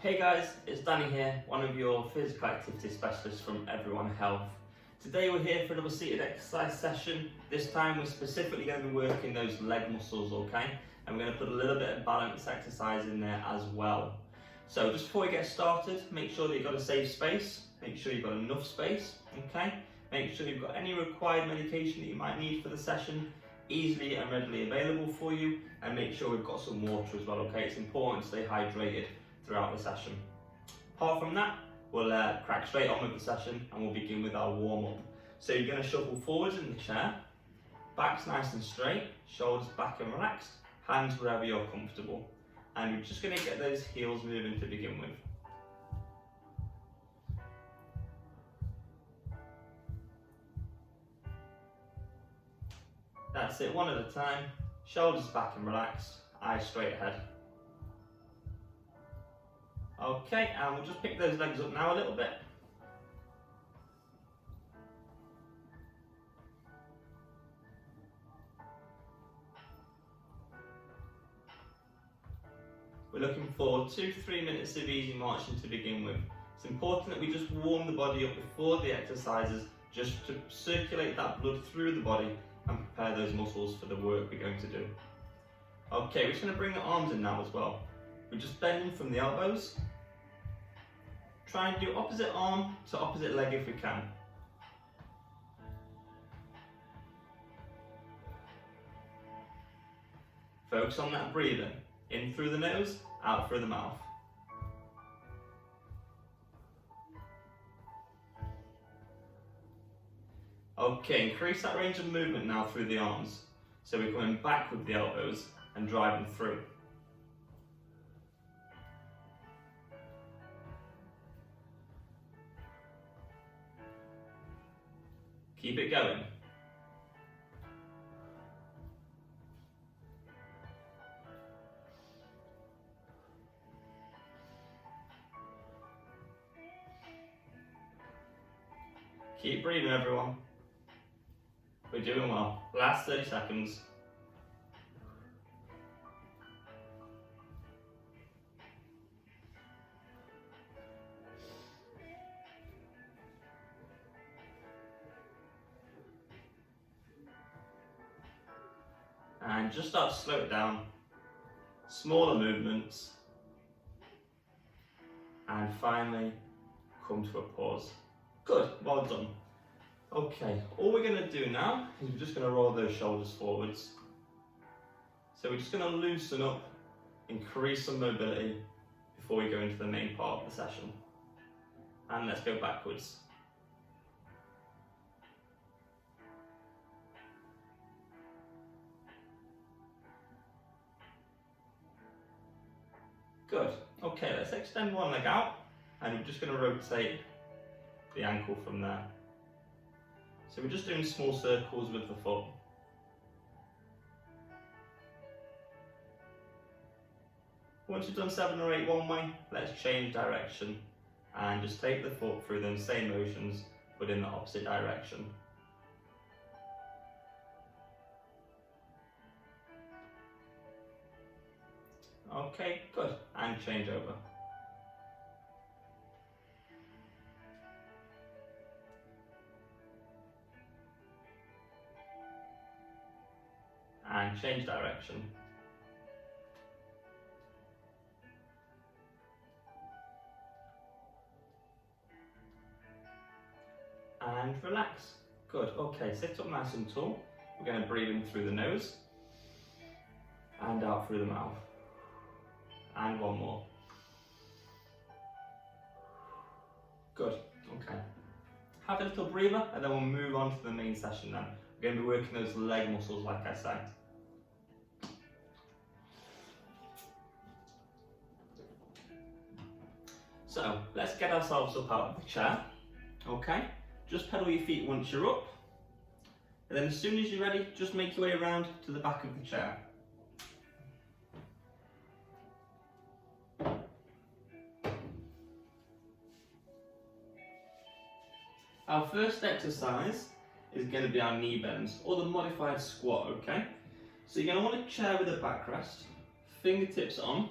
Hey guys, it's Danny here, one of your physical activity specialists from Everyone Health. Today we're here for another seated exercise session. This time we're specifically going to be working those leg muscles, okay? And we're going to put a little bit of balance exercise in there as well. So just before we get started, make sure that you've got a safe space, make sure you've got enough space, okay? Make sure you've got any required medication that you might need for the session easily and readily available for you, and make sure we've got some water as well, okay? It's important to stay hydrated throughout the session. Apart from that, we'll crack straight on with the session and we'll begin with our warm-up. So you're going to shuffle forwards in the chair, back's nice and straight, shoulders back and relaxed, hands wherever you're comfortable. And we're just going to get those heels moving to begin with. That's it, one at a time, shoulders back and relaxed, eyes straight ahead. Okay, and we'll just pick those legs up now a little bit. We're looking for 2-3 minutes of easy marching to begin with. It's important that we just warm the body up before the exercises, just to circulate that blood through the body and prepare those muscles for the work we're going to do. Okay, we're just going to bring the arms in now as well. We're just bending from the elbows. Try and do opposite arm to opposite leg if we can. Focus on that breathing. In through the nose, out through the mouth. Okay, increase that range of movement now through the arms. So we're coming back with the elbows and driving through. Keep it going. Keep breathing, everyone. We're doing well. Last 30 seconds. And just start to slow it down. Smaller movements. And finally, come to a pause. Good, well done. Okay, all we're going to do now is we're just going to roll those shoulders forwards. So we're just going to loosen up, increase some mobility before we go into the main part of the session. And let's go backwards. Good. Okay, let's extend one leg out and we're just going to rotate the ankle from there. So we're just doing small circles with the foot. Once you've done 7 or 8 one way, let's change direction and just take the foot through the same motions but in the opposite direction. Okay, good, and change over. And change direction. And relax. Good, okay, sit up nice and tall. We're going to breathe in through the nose and out through the mouth. And one more. Good, okay. Have a little breather and then we'll move on to the main session then. We're going to be working those leg muscles like I said. So, let's get ourselves up out of the chair, okay? Just pedal your feet once you're up, and then as soon as you're ready, just make your way around to the back of the chair. Our first exercise is going to be our knee bends, or the modified squat, okay? So you're going to want a chair with a backrest, fingertips on,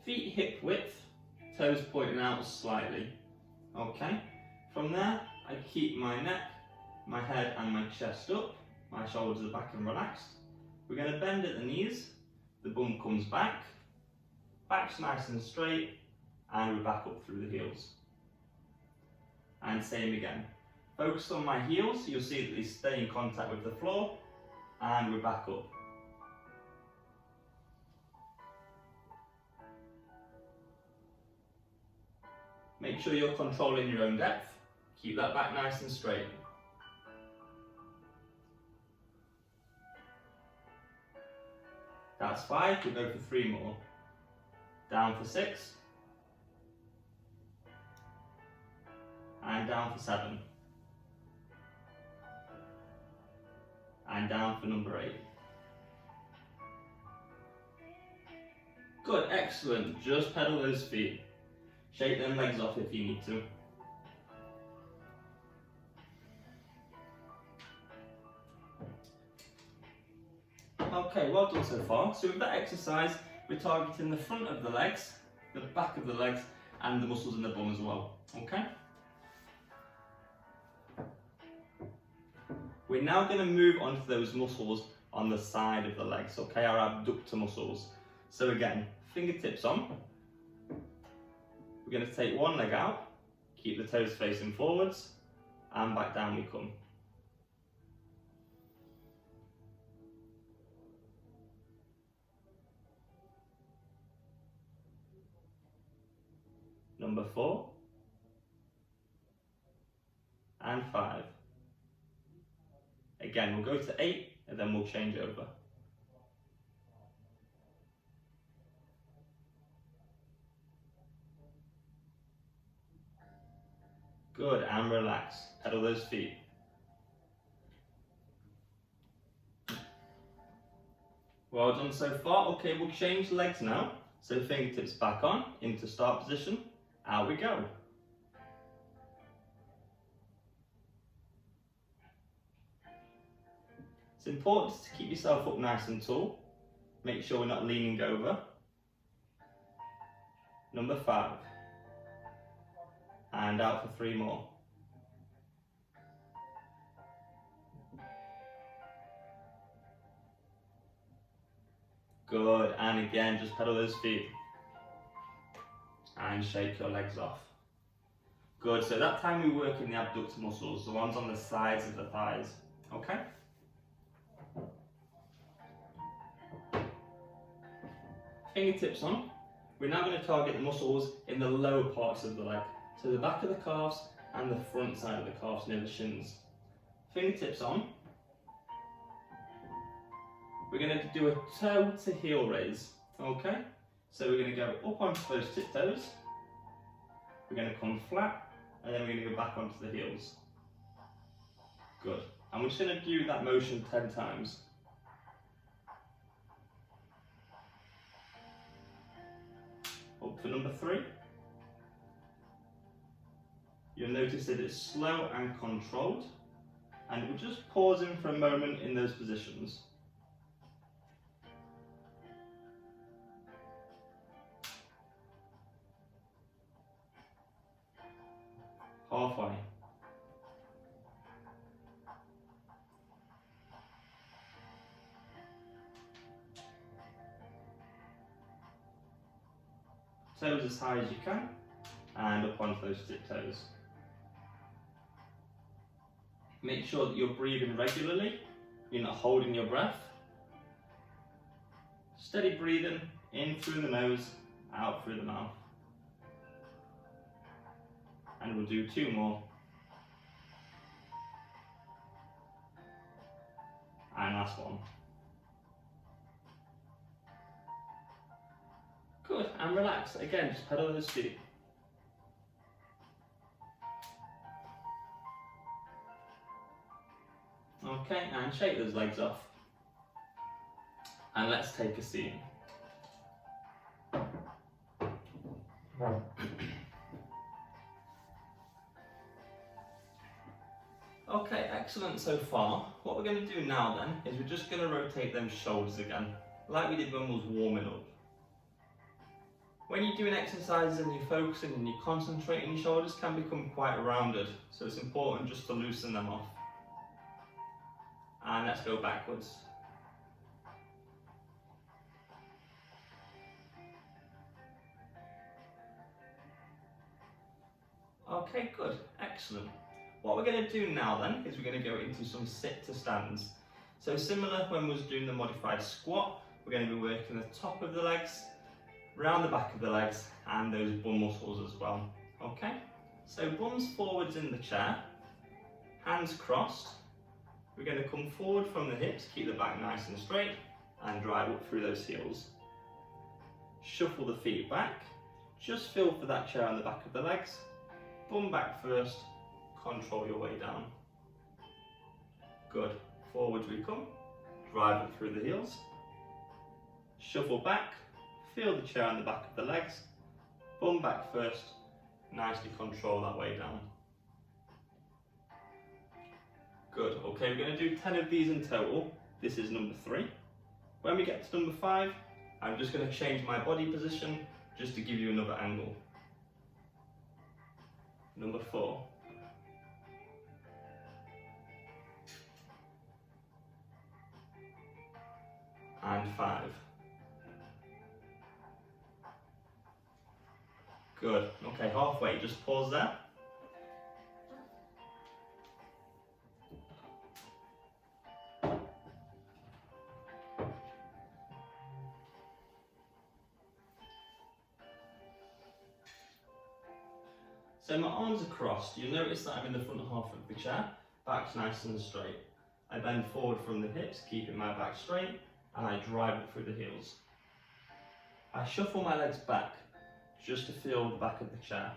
feet hip width, toes pointing out slightly. Okay, from there I keep my neck, my head and my chest up, my shoulders are back and relaxed. We're going to bend at the knees, the bum comes back, back's nice and straight, and we're back up through the heels. And same again. Focus on my heels, you'll see that they stay in contact with the floor, and we're back up. Make sure you're controlling your own depth. Keep that back nice and straight. That's 5, we'll go for 3 more. Down for 6. And down for 7. And down for number 8. Good, excellent. Just pedal those feet. Shake them legs off if you need to. Okay, well done so far. So with that exercise, we're targeting the front of the legs, the back of the legs, and the muscles in the bum as well. Okay? We're now going to move on to those muscles on the side of the legs, okay, our abductor muscles. So again, fingertips on. We're going to take one leg out, keep the toes facing forwards, and back down we come. Number 4, and 5. Again, we'll go to 8, and then we'll change over. Good, and relax. Pedal those feet. Well done so far. Okay, we'll change legs now. So fingertips back on, into start position. Out we go. It's important to keep yourself up nice and tall. Make sure we're not leaning over. Number 5. And out for 3 more. Good, and again, just pedal those feet. And shake your legs off. Good, so that time we work in the abductor muscles, the ones on the sides of the thighs, okay? Fingertips on. We're now going to target the muscles in the lower parts of the leg. So the back of the calves and the front side of the calves near the shins. Fingertips on. We're going to do a toe to heel raise, okay? So we're going to go up onto those tiptoes. We're going to come flat, and then we're going to go back onto the heels. Good. And we're just going to do that motion 10 times. Up for number 3. You'll notice that it's slow and controlled, and we're just pausing for a moment in those positions. Halfway. Toes as high as you can, and up onto those tiptoes. Make sure that you're breathing regularly, you're not holding your breath. Steady breathing, in through the nose, out through the mouth. And we'll do 2 more. And last one. Good, and relax. Again, just pedal those feet. Okay, and shake those legs off. And let's take a seat. Okay, excellent so far. What we're going to do now then is we're just going to rotate them shoulders again, like we did when we was warming up. When you're doing exercises and you're focusing and you're concentrating, your shoulders can become quite rounded, so it's important just to loosen them off. And let's go backwards. Okay, good, excellent. What we're going to do now then is we're going to go into some sit to stands. So similar when we was doing the modified squat, we're going to be working the top of the legs, round the back of the legs, and those bum muscles as well. Okay, so bums forwards in the chair, hands crossed. We're going to come forward from the hips, keep the back nice and straight, and drive up through those heels. Shuffle the feet back, just feel for that chair on the back of the legs. Bum back first, control your way down. Good, forwards we come, drive up through the heels. Shuffle back, feel the chair on the back of the legs. Bum back first, nicely control that way down. Good, okay, we're going to do 10 of these in total. This is number 3. When we get to number 5, I'm just going to change my body position just to give you another angle. Number 4. And 5. Good, okay, halfway, just pause there. So my arms are crossed. You'll notice that I'm in the front half of the chair, back's nice and straight. I bend forward from the hips, keeping my back straight, and I drive it through the heels. I shuffle my legs back, just to feel the back of the chair.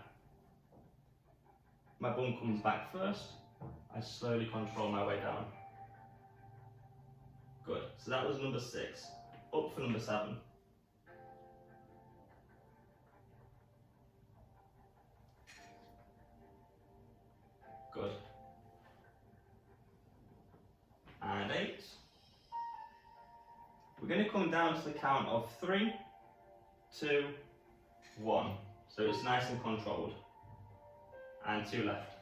My bum comes back first, I slowly control my way down. Good, so that was number 6. Up for number 7. Good. And 8. We're going to come down to the count of 3, 2, 1. So it's nice and controlled. And 2 left.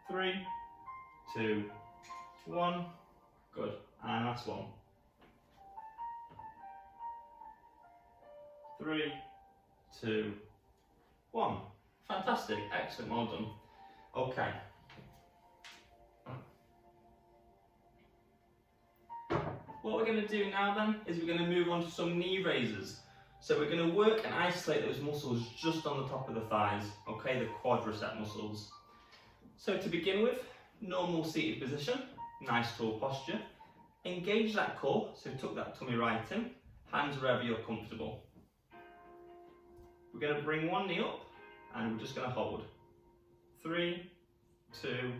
3, 2, 1. Good. And last one. 3, 2, 1. Fantastic, excellent, well done. Okay. What we're going to do now then is we're going to move on to some knee raises. So we're going to work and isolate those muscles just on the top of the thighs, okay, the quadricep muscles. So to begin with, normal seated position, nice tall posture. Engage that core, so tuck that tummy right in, hands wherever you're comfortable. We're going to bring one knee up and we're just going to hold. 3, 2,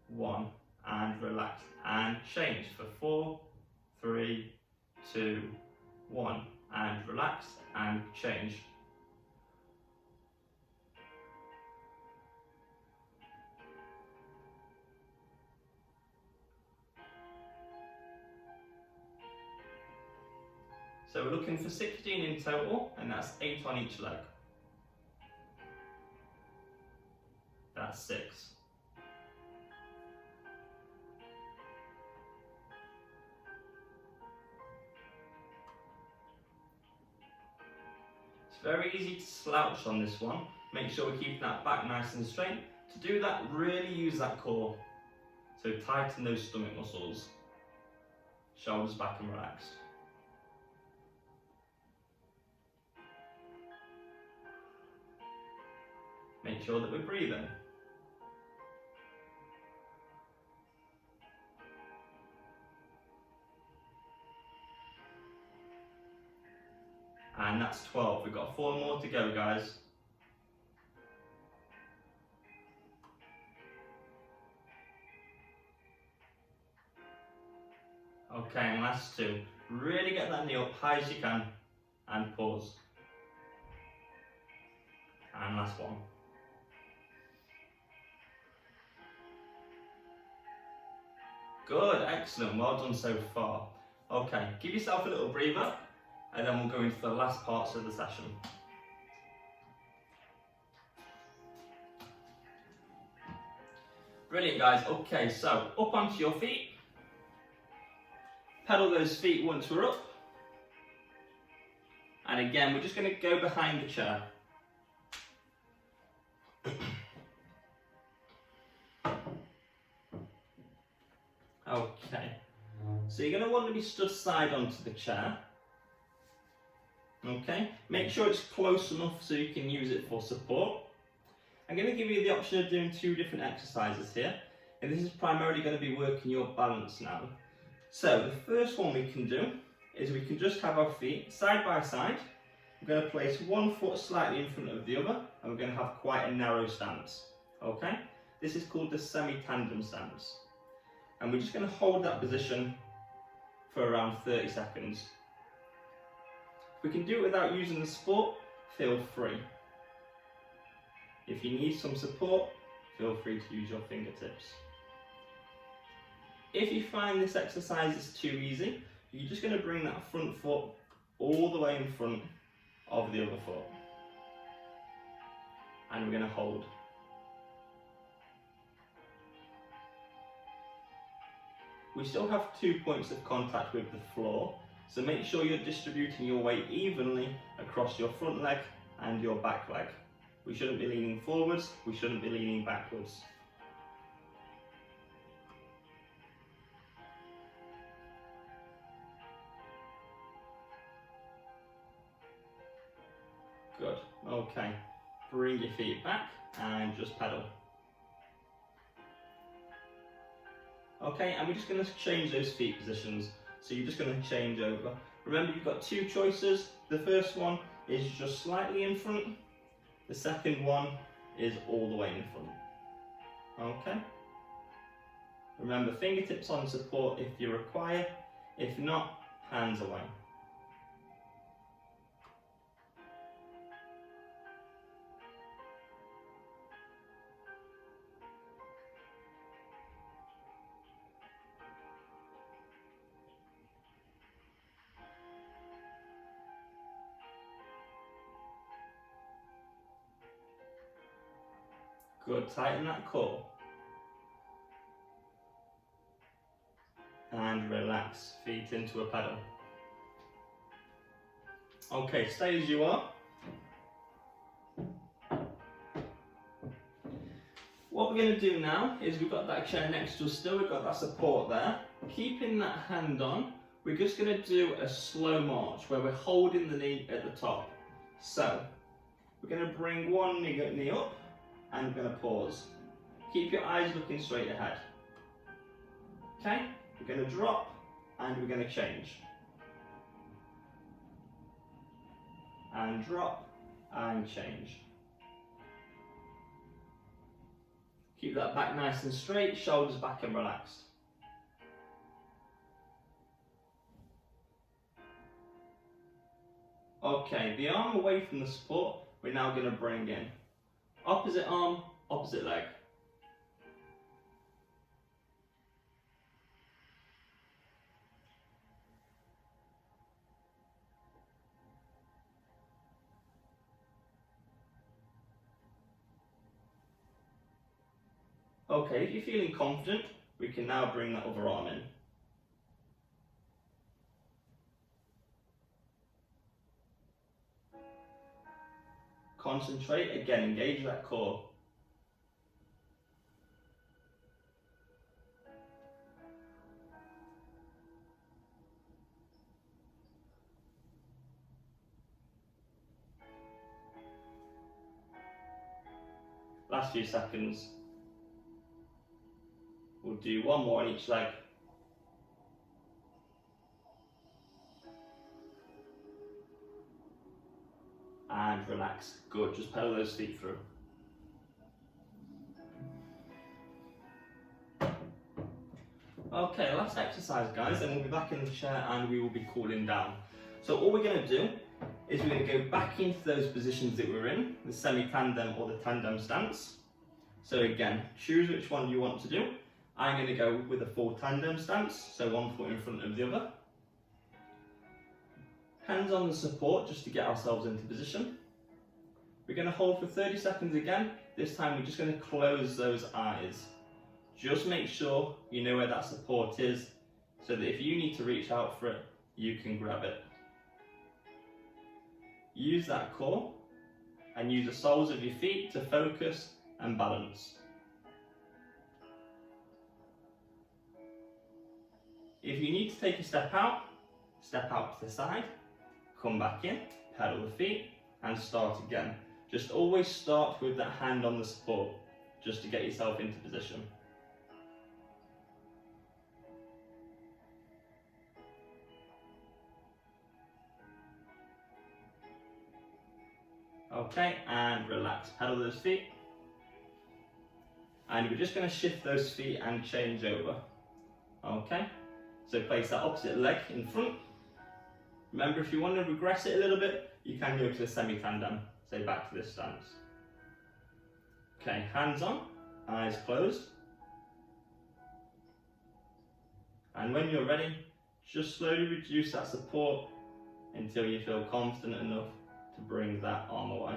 1, and relax and change for 4, 3, 2, 1, and relax and change. So we're looking for 16 in total, and that's 8 on each leg. That's 6. It's very easy to slouch on this one. Make sure we're keeping that back nice and straight. To do that, really use that core. So tighten those stomach muscles. Shoulders back and relaxed. Make sure that we're breathing. And that's 12. We've got 4 more to go, guys. Okay, and last 2. Really get that knee up high as you can and pause. And last 1. Good, excellent, well done so far. Okay, give yourself a little breather and then we'll go into the last parts of the session. Brilliant, guys. Okay, so up onto your feet. Pedal those feet once we're up. And again, we're just going to go behind the chair. Okay, so you're going to want to be stood side onto the chair. Okay, make sure it's close enough so you can use it for support. I'm going to give you the option of doing 2 different exercises here, and this is primarily going to be working your balance now. So the first one we can do is we can just have our feet side by side. We're going to place one foot slightly in front of the other, and we're going to have quite a narrow stance. Okay, this is called the semi-tandem stance. And we're just going to hold that position for around 30 seconds. If we can do it without using the support, feel free. If you need some support, feel free to use your fingertips. If you find this exercise is too easy, you're just going to bring that front foot all the way in front of the other foot. And we're going to hold. We still have 2 points of contact with the floor, so make sure you're distributing your weight evenly across your front leg and your back leg. We shouldn't be leaning forwards, we shouldn't be leaning backwards. Good, okay. Bring your feet back and just pedal. Okay, and we're just going to change those feet positions. So you're just going to change over. Remember, you've got 2 choices. The first one is just slightly in front. The second one is all the way in front. Okay? Remember, fingertips on support if you require. If not, hands away. Good, tighten that core. And relax, feet into a pedal. Okay, stay as you are. What we're going to do now is we've got that chair next to us still, we've got that support there. Keeping that hand on, we're just going to do a slow march where we're holding the knee at the top. So, we're going to bring one knee up, and we're going to pause. Keep your eyes looking straight ahead. Okay, we're going to drop and we're going to change. And drop and change. Keep that back nice and straight, shoulders back and relaxed. Okay, the arm away from the support, we're now going to bring in. Opposite arm, opposite leg. Okay, if you're feeling confident, we can now bring that other arm in. Concentrate, again, engage that core. Last few seconds. We'll do one more on each leg. And relax. Good, just pedal those feet through. Okay, last exercise, guys, and we'll be back in the chair and we will be cooling down. So all we're going to do is we're going to go back into those positions that we're in, the semi-tandem or the tandem stance. So again, choose which one you want to do. I'm going to go with a full tandem stance, so one foot in front of the other. Hands on the support just to get ourselves into position. We're going to hold for 30 seconds again. This time we're just going to close those eyes. Just make sure you know where that support is so that if you need to reach out for it, you can grab it. Use that core and use the soles of your feet to focus and balance. If you need to take a step out to the side, come back in, pedal the feet and start again. Just always start with that hand on the support, just to get yourself into position. Okay, and relax, pedal those feet. And we're just going to shift those feet and change over. Okay, so place that opposite leg in front. Remember, if you want to regress it a little bit, you can go to the semi-tandem, so back to this stance. Okay, hands on, eyes closed. And when you're ready, just slowly reduce that support until you feel confident enough to bring that arm away.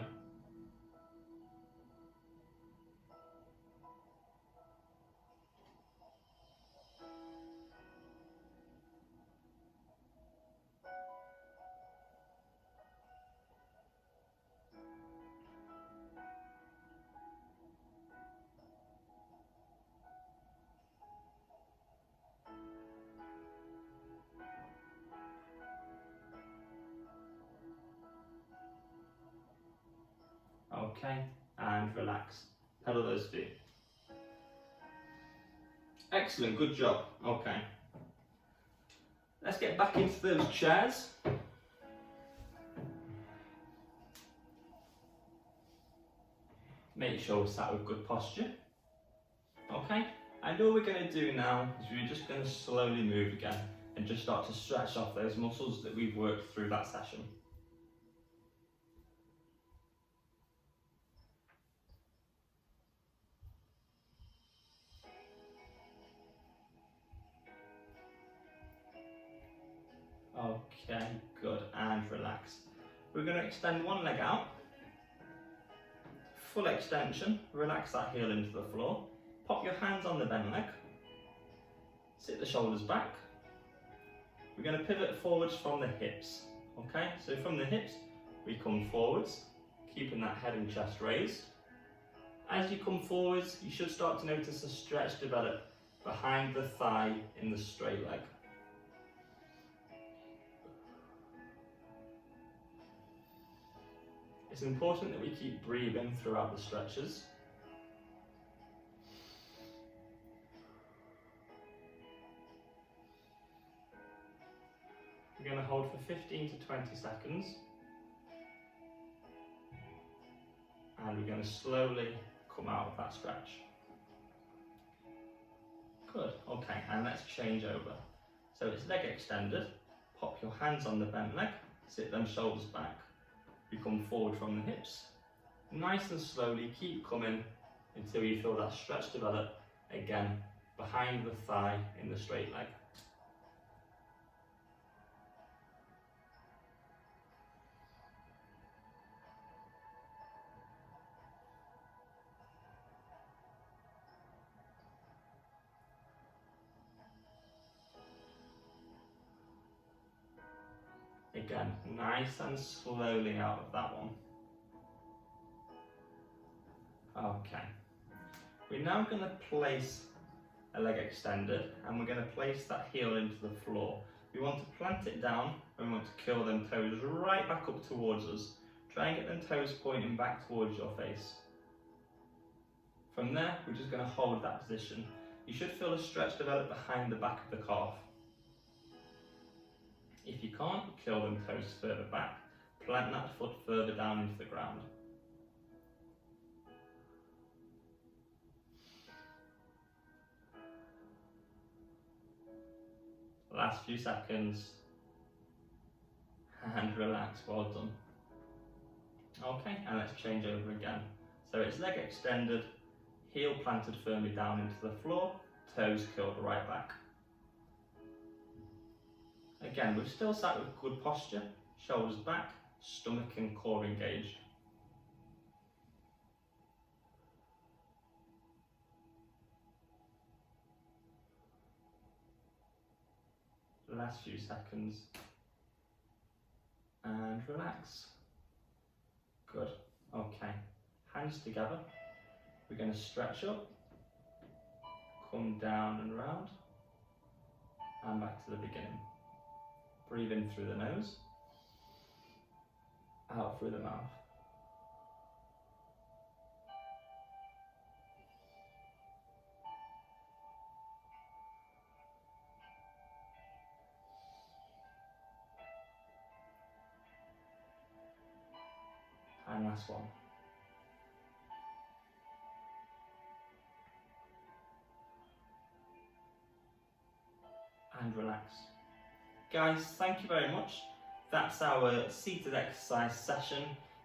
Okay, and relax. Pedal those feet. Excellent, good job. Okay. Let's get back into those chairs. Make sure we're sat with good posture. Okay, and all we're going to do now is we're just going to slowly move again and just start to stretch off those muscles that we've worked through that session. Okay, good, and relax. We're going to extend one leg out. Full extension, relax that heel into the floor. Pop your hands on the bent leg. Sit the shoulders back. We're going to pivot forwards from the hips. Okay, so from the hips, we come forwards, keeping that head and chest raised. As you come forwards, you should start to notice a stretch develop behind the thigh in the straight leg. It's important that we keep breathing throughout the stretches. We're going to hold for 15 to 20 seconds. And we're going to slowly come out of that stretch. Good, okay, and let's change over. So it's leg extended, pop your hands on the bent leg, sit them shoulders back. You come forward from the hips. Nice and slowly keep coming until you feel that stretch develop again behind the thigh in the straight leg. Again, nice and slowly out of that one. Okay. We're now going to place a leg extended and we're going to place that heel into the floor. We want to plant it down and we want to curl them toes right back up towards us. Try and get them toes pointing back towards your face. From there, we're just going to hold that position. You should feel a stretch develop behind the back of the calf. If you can't, curl them toes further back. Plant that foot further down into the ground. Last few seconds. And relax, well done. Okay, and let's change over again. So it's leg extended, heel planted firmly down into the floor, toes curled right back. Again, we've still sat with good posture, shoulders back, stomach and core engaged. Last few seconds. And relax. Good. Okay. Hands together. We're going to stretch up, come down and round, and back to the beginning. Breathe in through the nose, out through the mouth. And last one. And relax. Guys, thank you very much. That's our seated exercise session,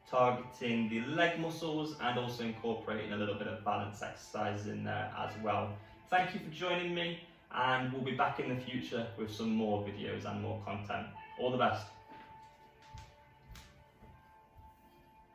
targeting the leg muscles and also incorporating a little bit of balance exercise in there as well. Thank you for joining me, and we'll be back in the future with some more videos and more content. All the best.